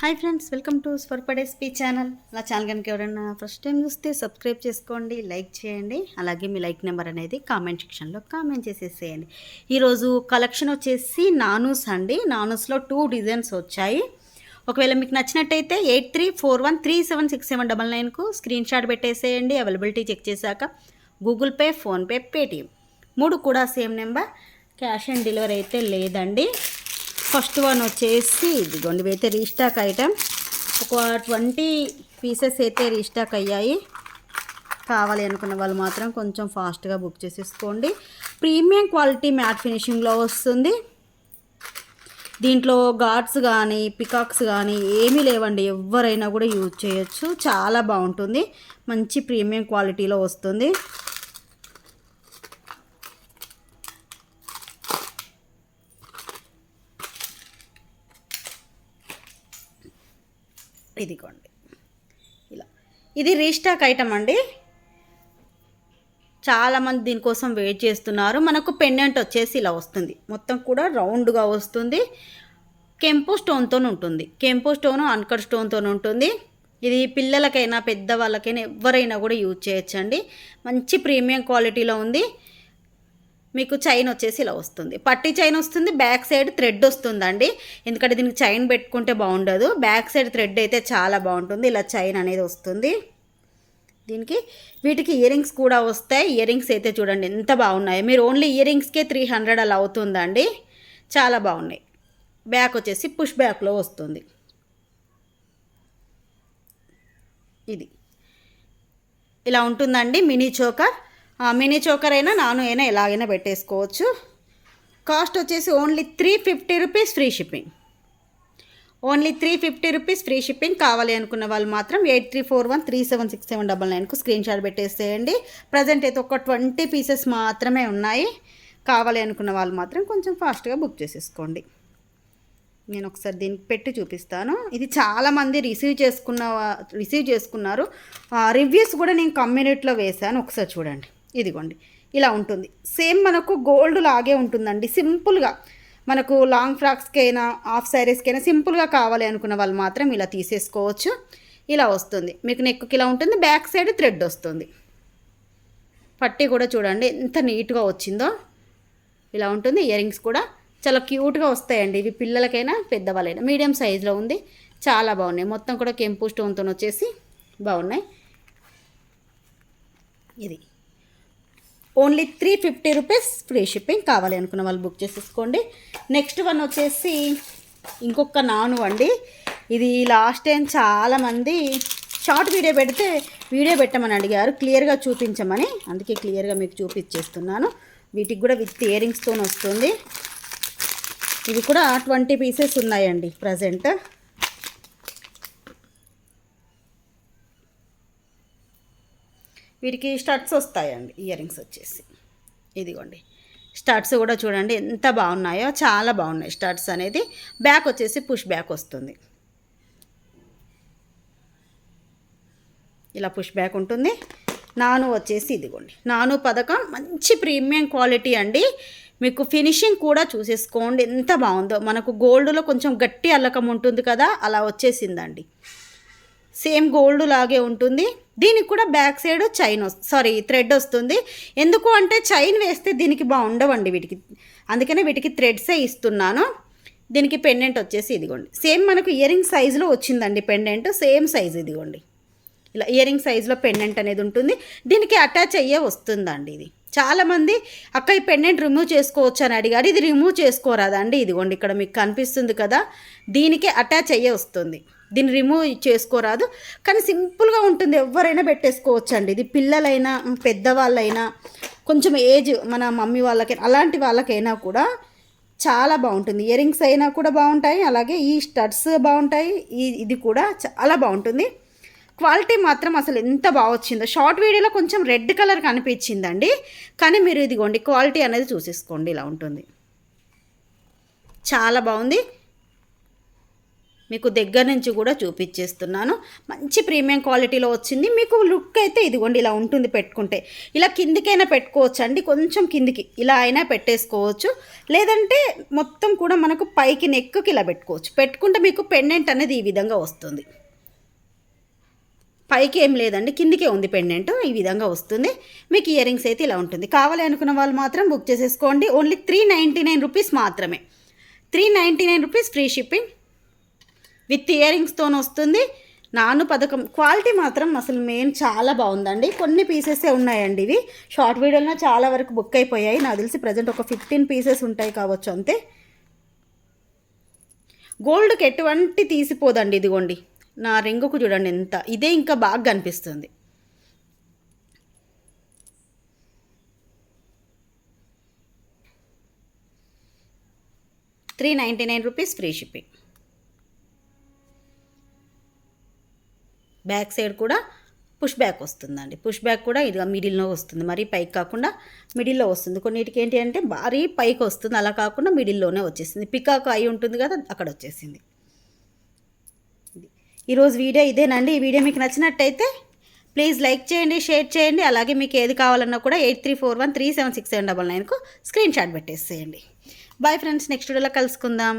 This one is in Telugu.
హాయ్ ఫ్రెండ్స్, వెల్కమ్ టు స్వర్పడేస్పీ ఛానల్. నా ఛానల్ కనుక ఎవరైనా ఫస్ట్ టైం చూస్తే సబ్స్క్రైబ్ చేసుకోండి, లైక్ చేయండి. అలాగే మీ లైక్ నెంబర్ అనేది కామెంట్ సెక్షన్లో కామెంట్ చేసేసేయండి. ఈరోజు కలెక్షన్ వచ్చేసి నానూస్ అండి. నానూస్లో 2 డిజైన్స్ వచ్చాయి. ఒకవేళ మీకు నచ్చినట్టయితే 8341376799కు స్క్రీన్ షాట్ పెట్టేసేయండి. అవైలబిలిటీ చెక్ చేశాక గూగుల్ పే, ఫోన్పే, పేటిఎం 3 కూడా same number. Cash on delivery అయితే లేదండి. ఫస్ట్ వన్ వచ్చేసి ఇదిగోండి, అయితే రీస్టాక్ ఐటమ్. ఒక 20 పీసెస్ అయితే రీస్టాక్ అయ్యాయి. కావాలి అనుకున్న వాళ్ళు మాత్రం కొంచెం ఫాస్ట్గా బుక్ చేసేసుకోండి. ప్రీమియం క్వాలిటీ మ్యాట్ ఫినిషింగ్లో వస్తుంది. దీంట్లో గార్డ్స్ కానీ పికాక్స్ కానీ ఏమీ లేవండి, ఎవరైనా కూడా యూజ్ చేయొచ్చు. చాలా బాగుంటుంది, మంచి ప్రీమియం క్వాలిటీలో వస్తుంది. ఇదిగోండి ఇలా, ఇది రీస్టాక్ ఐటమ్ అండి. చాలామంది దీనికోసం వెయిట్ చేస్తున్నారు. మనకు పెండెంట్ వచ్చేసి ఇలా వస్తుంది, మొత్తం కూడా రౌండ్గా వస్తుంది. కెంపు స్టోన్తో ఉంటుంది. కెంపు స్టోను అన్కట్ స్టోన్తో ఉంటుంది. ఇది పిల్లలకైనా పెద్దవాళ్ళకైనా ఎవరైనా కూడా యూజ్ చేయొచ్చండి. మంచి ప్రీమియం క్వాలిటీలో ఉంది. మీకు చైన్ వచ్చేసి ఇలా వస్తుంది, పట్టి చైన్ వస్తుంది. బ్యాక్ సైడ్ థ్రెడ్ వస్తుందండి, ఎందుకంటే దీనికి చైన్ పెట్టుకుంటే బాగుండదు. బ్యాక్ సైడ్ థ్రెడ్ అయితే చాలా బాగుంటుంది. ఇలా చైన్ అనేది వస్తుంది దీనికి. వీటికి ఇయర్ రింగ్స్ కూడా వస్తాయి. ఇయర్ రింగ్స్ అయితే చూడండి ఎంత బాగున్నాయి. మీరు ఓన్లీ ఇయర్ రింగ్స్కే 300 అలా అవుతుందండి. చాలా బాగున్నాయి. బ్యాక్ వచ్చేసి పుష్ బ్యాక్లో వస్తుంది. ఇది ఇలా ఉంటుందండి. మినీ చోకర్, మినీ చోకర్ అయినా నాను అయినా ఎలాగైనా పెట్టేసుకోవచ్చు. కాస్ట్ వచ్చేసి only 350 rupees free shipping. Only 350 rupees free shipping. కావాలి అనుకున్న వాళ్ళు మాత్రం 8341376799కు స్క్రీన్ షాట్ పెట్టేసేయండి. ప్రజెంట్ అయితే ఒక 20 పీసెస్ మాత్రమే ఉన్నాయి. కావాలి అనుకున్న వాళ్ళు మాత్రం కొంచెం ఫాస్ట్గా బుక్ చేసేసుకోండి. నేను ఒకసారి దీనికి పెట్టి చూపిస్తాను. ఇది చాలామంది రిసీవ్ చేసుకున్నారు. రివ్యూస్ కూడా నేను కమ్యూనిటీలో వేశాను, ఒకసారి చూడండి. ఇదిగోండి ఇలా ఉంటుంది. సేమ్ మనకు గోల్డ్ లాగే ఉంటుందండి. సింపుల్గా మనకు లాంగ్ ఫ్రాక్స్కైనా హాఫ్ శారీస్కైనా సింపుల్గా కావాలి అనుకున్న వాళ్ళు మాత్రం ఇలా తీసేసుకోవచ్చు. ఇలా వస్తుంది. మీకు నెక్కి ఇలా ఉంటుంది. బ్యాక్ సైడ్ థ్రెడ్ వస్తుంది. పట్టి కూడా చూడండి ఎంత నీట్గా వచ్చిందో. ఇలా ఉంటుంది. ఇయర్ రింగ్స్ కూడా చాలా క్యూట్గా వస్తాయండి. ఇవి పిల్లలకైనా పెద్దవాళ్ళైనా. మీడియం సైజులో ఉంది, చాలా బాగున్నాయి. మొత్తం కూడా కెంపు స్టోన్తో వచ్చేసి బాగున్నాయి. ఇది ఓన్లీ 350 రూపీస్ ఫ్రీ షిప్పింగ్. కావాలి అనుకున్న వాళ్ళు బుక్ చేసేసుకోండి. నెక్స్ట్ వన్ వచ్చేసి ఇంకొక నాను అండి. ఇది లాస్ట్ టైం చాలామంది షార్ట్ వీడియో పెడితే వీడియో పెట్టమని అడిగారు, క్లియర్గా చూపించమని. అందుకే క్లియర్గా మీకు చూపించేస్తున్నాను. వీటికి కూడా విత్ ఇయర్ రింగ్స్తో వస్తుంది. ఇవి కూడా 20 పీసెస్ ఉన్నాయండి ప్రజెంట్. వీటికి స్టడ్స్ వస్తాయండి. ఇయర్ రింగ్స్ వచ్చేసి ఇదిగోండి. స్టడ్స్ కూడా చూడండి ఎంత బాగున్నాయో, చాలా బాగున్నాయి స్టడ్స్ అనేది. బ్యాక్ వచ్చేసి పుష్ బ్యాక్ వస్తుంది. ఇలా పుష్ బ్యాక్ ఉంటుంది. నాను వచ్చేసి ఇదిగోండి, నాను పథకం మంచి ప్రీమియం క్వాలిటీ అండి. మీకు ఫినిషింగ్ కూడా చూసేసుకోండి ఎంత బాగుందో. మనకు గోల్డ్లో కొంచెం గట్టి అల్లకం ఉంటుంది కదా, అలా వచ్చేసిందండి. సేమ్ గోల్డ్ లాగే ఉంటుంది. దీనికి కూడా బ్యాక్ సైడ్ థ్రెడ్ వస్తుంది. ఎందుకు అంటే చైన్ వేస్తే దీనికి బాగుండవండి వీటికి, అందుకనే వీటికి థ్రెడ్సే ఇస్తున్నాను. దీనికి పెండెంట్ వచ్చేసి ఇదిగోండి, సేమ్ మనకు ఇయర్ రింగ్ సైజులో వచ్చిందండి పెండెంట్. సేమ్ సైజు ఇదిగోండి, ఇలా ఇయర్ రింగ్ సైజులో పెండెంట్ అనేది ఉంటుంది. దీనికి అటాచ్ అయ్యే వస్తుందండి. ఇది చాలామంది అక్క ఈ పెండెంట్ రిమూవ్ చేసుకోవచ్చు అని అడిగారు. ఇది రిమూవ్ చేసుకోరాదండి. ఇదిగోండి ఇక్కడ మీకు కనిపిస్తుంది కదా, దీనికి అటాచ్ అయ్యే వస్తుంది. దీన్ని రిమూవ్ చేసుకోరాదు, కానీ సింపుల్గా ఉంటుంది. ఎవరైనా పెట్టేసుకోవచ్చు అండి. ఇది పిల్లలైనా పెద్దవాళ్ళైనా కొంచెం ఏజ్ మన మమ్మీ వాళ్ళకైనా అలాంటి వాళ్ళకైనా కూడా చాలా బాగుంటుంది. ఇయర్ రింగ్స్ అయినా కూడా బాగుంటాయి, అలాగే ఈ స్టడ్స్ బాగుంటాయి. ఇది కూడా చాలా బాగుంటుంది. క్వాలిటీ మాత్రం అసలు ఎంత బాగా వచ్చిందో. షార్ట్ వీడియోలో కొంచెం రెడ్ కలర్ కనిపించిందండి, కానీ మీరు ఇదిగోండి క్వాలిటీ అనేది చూసేసుకోండి. ఇలా ఉంటుంది, చాలా బాగుంది. మీకు దగ్గర నుంచి కూడా చూపించేస్తున్నాను. మంచి ప్రీమియం క్వాలిటీలో వచ్చింది. మీకు లుక్ అయితే ఇదిగోండి ఇలా ఉంటుంది పెట్టుకుంటే. ఇలా కిందికైనా పెట్టుకోవచ్చు అండి, కొంచెం కిందికి ఇలా అయినా పెట్టేసుకోవచ్చు. లేదంటే మొత్తం కూడా మనకు పైకి నెక్కి ఇలా పెట్టుకోవచ్చు. పెట్టుకుంటే మీకు పెండెంట్ అనేది ఈ విధంగా వస్తుంది. పైకి ఏం లేదండి, కిందికే ఉంది పెండెంట్, ఈ విధంగా వస్తుంది. మీకు ఇయర్ రింగ్స్ అయితే ఇలా ఉంటుంది. కావాలి అనుకున్న వాళ్ళు మాత్రం బుక్ చేసేసుకోండి. ఓన్లీ 399 రూపీస్ మాత్రమే. 399 rupees free shipping with ear రింగ్స్తో వస్తుంది. నాను పథకం క్వాలిటీ మాత్రం అసలు మెయిన్ చాలా బాగుందండి. కొన్ని పీసెసే ఉన్నాయండి, ఇవి షార్ట్ వీడియోలో చాలా వరకు బుక్ అయిపోయాయి. నాకు తెలిసి ప్రజెంట్ ఒక 15 పీసెస్ ఉంటాయి కావచ్చు అంతే. గోల్డ్కి ఎటువంటి తీసిపోదండి. ఇదిగోండి నా రింగుకు చూడండి ఎంత, ఇదే ఇంకా బాగా కనిపిస్తుంది. ₹399 ఫ్రీ షిప్పింగ్. బ్యాక్ సైడ్ కూడా పుష్ బ్యాక్ వస్తుందండి. పుష్ బ్యాక్ కూడా ఇది మిడిల్లో వస్తుంది, మరీ పైకి కాకుండా మిడిల్లో వస్తుంది. కొన్నిటికి ఏంటి అంటే భారీ పైకి వస్తుంది, అలా కాకుండా మిడిల్లోనే వచ్చేసింది. పికాక్ అయి ఉంటుంది కదా, అక్కడ వచ్చేసింది. ఈరోజు వీడియో ఇదేనండి. ఈ వీడియో మీకు నచ్చినట్టయితే ప్లీజ్ లైక్ చేయండి, షేర్ చేయండి. అలాగే మీకు ఏది కావాలన్నా కూడా 8341376799కు స్క్రీన్ షాట్ పెట్టేసేయండి. బాయ్ ఫ్రెండ్స్, నెక్స్ట్ వీడియోలో కలుసుకుందాం.